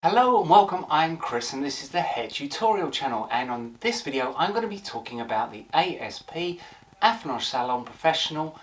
Hello and welcome, I'm Chris and this is the Hair Tutorial channel, and on this video I'm going to be talking about the AFFINAGE Salon Professional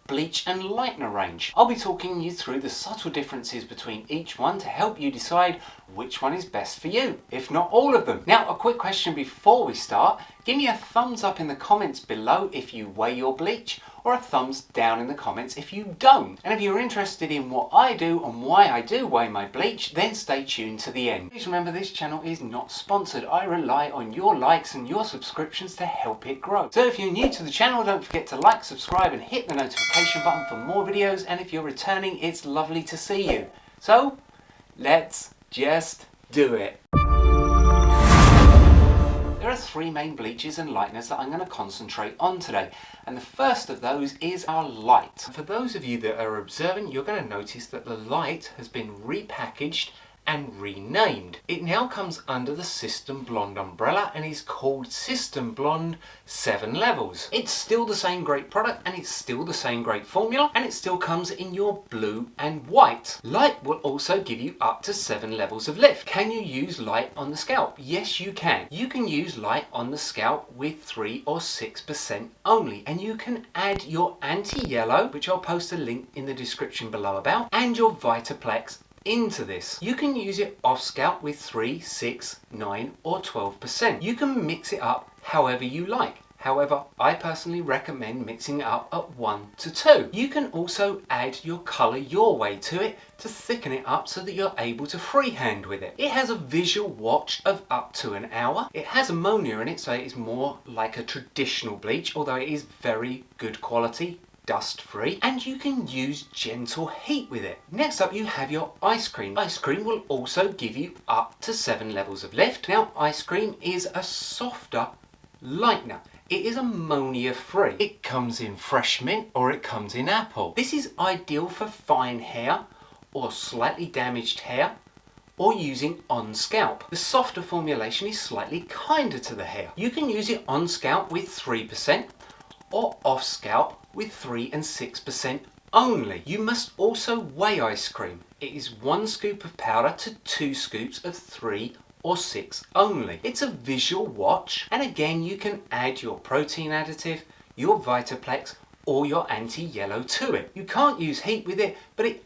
Bleach and Lightener range. I'll be talking you through the subtle differences between each one to help you decide which one is best for you, if not all of them. Now, a quick question before we start. Give me a thumbs up in the comments below if you weigh your bleach, or a thumbs down in the comments if you don't. And if you're interested in what I do and why I do weigh my bleach, then stay tuned to the end. Please remember this channel is not sponsored. I rely on your likes and your subscriptions to help it grow. So if you're new to the channel, don't forget to like, subscribe and hit the notification button for more videos. And if you're returning, it's lovely to see you. So let's just do it. There are three main bleaches and lighteners that I'm going to concentrate on today, and the first of those is our light. For those of you that are observant, you're going to notice that the light has been repackaged and renamed. It now comes under the System Blonde umbrella and is called System Blonde 7 Levels. It's still the same great product and it's still the same great formula, and it still comes in your blue and white. Light will also give you up to 7 levels of lift. Can you use light on the scalp? Yes, you can. You can use light on the scalp with 3 or 6% only, and you can add your anti-yellow, which I'll post a link in the description below about, and your Vitaplex into this. You can use it off scalp with 3, 6, 9 or 12%. You can mix it up however you like. However, I personally recommend mixing it up at 1 to 2. You can also add your colour your way to it to thicken it up so that you're able to freehand with it. It has a visual watch of up to an hour. It has ammonia in it, so it is more like a traditional bleach, although it is very good quality, dust free, and you can use gentle heat with it. Next up, you have your ice cream. Ice cream will also give you up to 7 levels of lift. Now, ice cream is a softer lightener. It is ammonia free. It comes in fresh mint or it comes in apple. This is ideal for fine hair or slightly damaged hair, or using on scalp. The softer formulation is slightly kinder to the hair. You can use it on scalp with 3% or off scalp with 3 and 6% only. You must also weigh ice cream. It is 1 scoop of powder to 2 scoops of 3 or 6 only. It's a visual watch, and again you can add your protein additive, your Vitaplex or your anti-yellow to it. You can't use heat with it, but it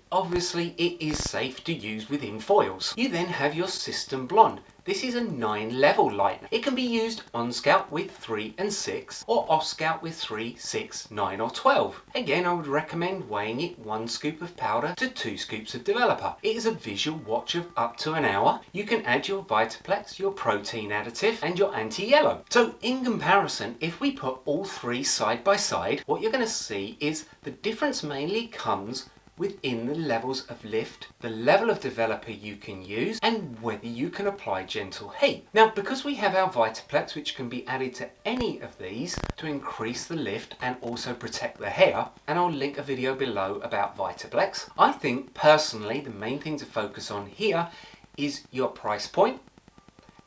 is safe to use within foils. You then have your System Blonde. This is a 9 level lightener. It can be used on scalp with 3 and 6 or off scalp with 3, 6, 9 or 12. Again, I would recommend weighing it 1 scoop of powder to 2 scoops of developer. It is a visual watch of up to an hour. You can add your Vitaplex, your protein additive and your anti-yellow. So in comparison, if we put all three side by side, what you're going to see is the difference mainly comes within the levels of lift, the level of developer you can use, and whether you can apply gentle heat. Now, because we have our Vitaplex, which can be added to any of these to increase the lift and also protect the hair, and I'll link a video below about Vitaplex, I think personally the main thing to focus on here is your price point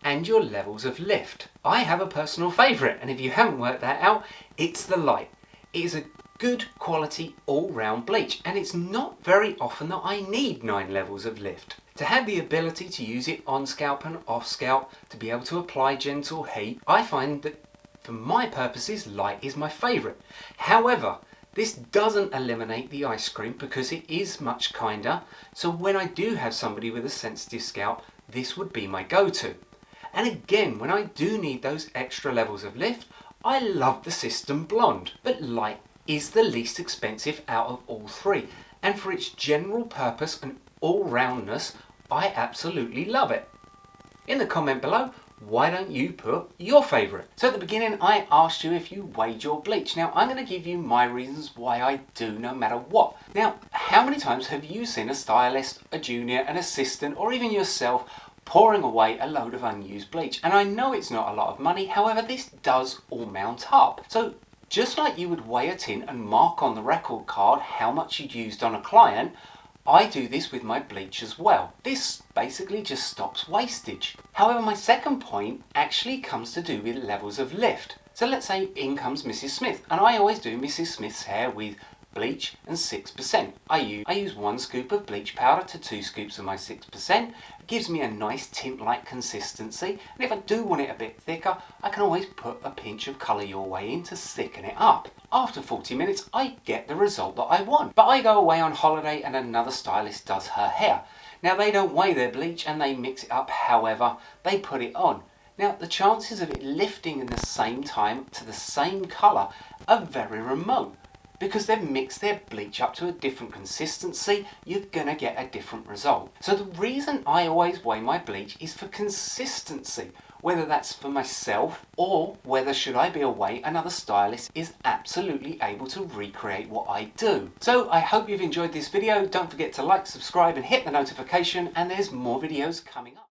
and your levels of lift. I have a personal favourite, and if you haven't worked that out, it's the light. It is a good quality all-round bleach, and it's not very often that I need 9 levels of lift. To have the ability to use it on scalp and off scalp, to be able to apply gentle heat, I find that for my purposes light is my favourite. However, this doesn't eliminate the ice cream because it is much kinder, so when I do have somebody with a sensitive scalp, this would be my go-to. And again, when I do need those extra levels of lift, I love the System Blonde, but light is the least expensive out of all three, and for its general purpose and all-roundness, I absolutely love it. In the comment below, why don't you put your favourite? So at the beginning I asked you if you weighed your bleach. Now I'm going to give you my reasons why I do no matter what. Now, how many times have you seen a stylist, a junior, an assistant or even yourself pouring away a load of unused bleach? And I know it's not a lot of money, however this does all mount up. So just like you would weigh a tin and mark on the record card how much you'd used on a client, I do this with my bleach as well. This basically just stops wastage. However, my second point actually comes to do with levels of lift. So let's say in comes Mrs. Smith, and I always do Mrs. Smith's hair with bleach and 6%. I use 1 scoop of bleach powder to 2 scoops of my 6%. It gives me a nice tint-like consistency, and if I do want it a bit thicker, I can always put a pinch of Colour Your Way in to thicken it up. After 40 minutes, I get the result that I want. But I go away on holiday and another stylist does her hair. Now they don't weigh their bleach and they mix it up however they put it on. Now the chances of it lifting in the same time to the same colour are very remote. Because they've mixed their bleach up to a different consistency, you're going to get a different result. So the reason I always weigh my bleach is for consistency. Whether that's for myself or whether should I be away, another stylist is absolutely able to recreate what I do. So I hope you've enjoyed this video. Don't forget to like, subscribe and hit the notification, and there's more videos coming up.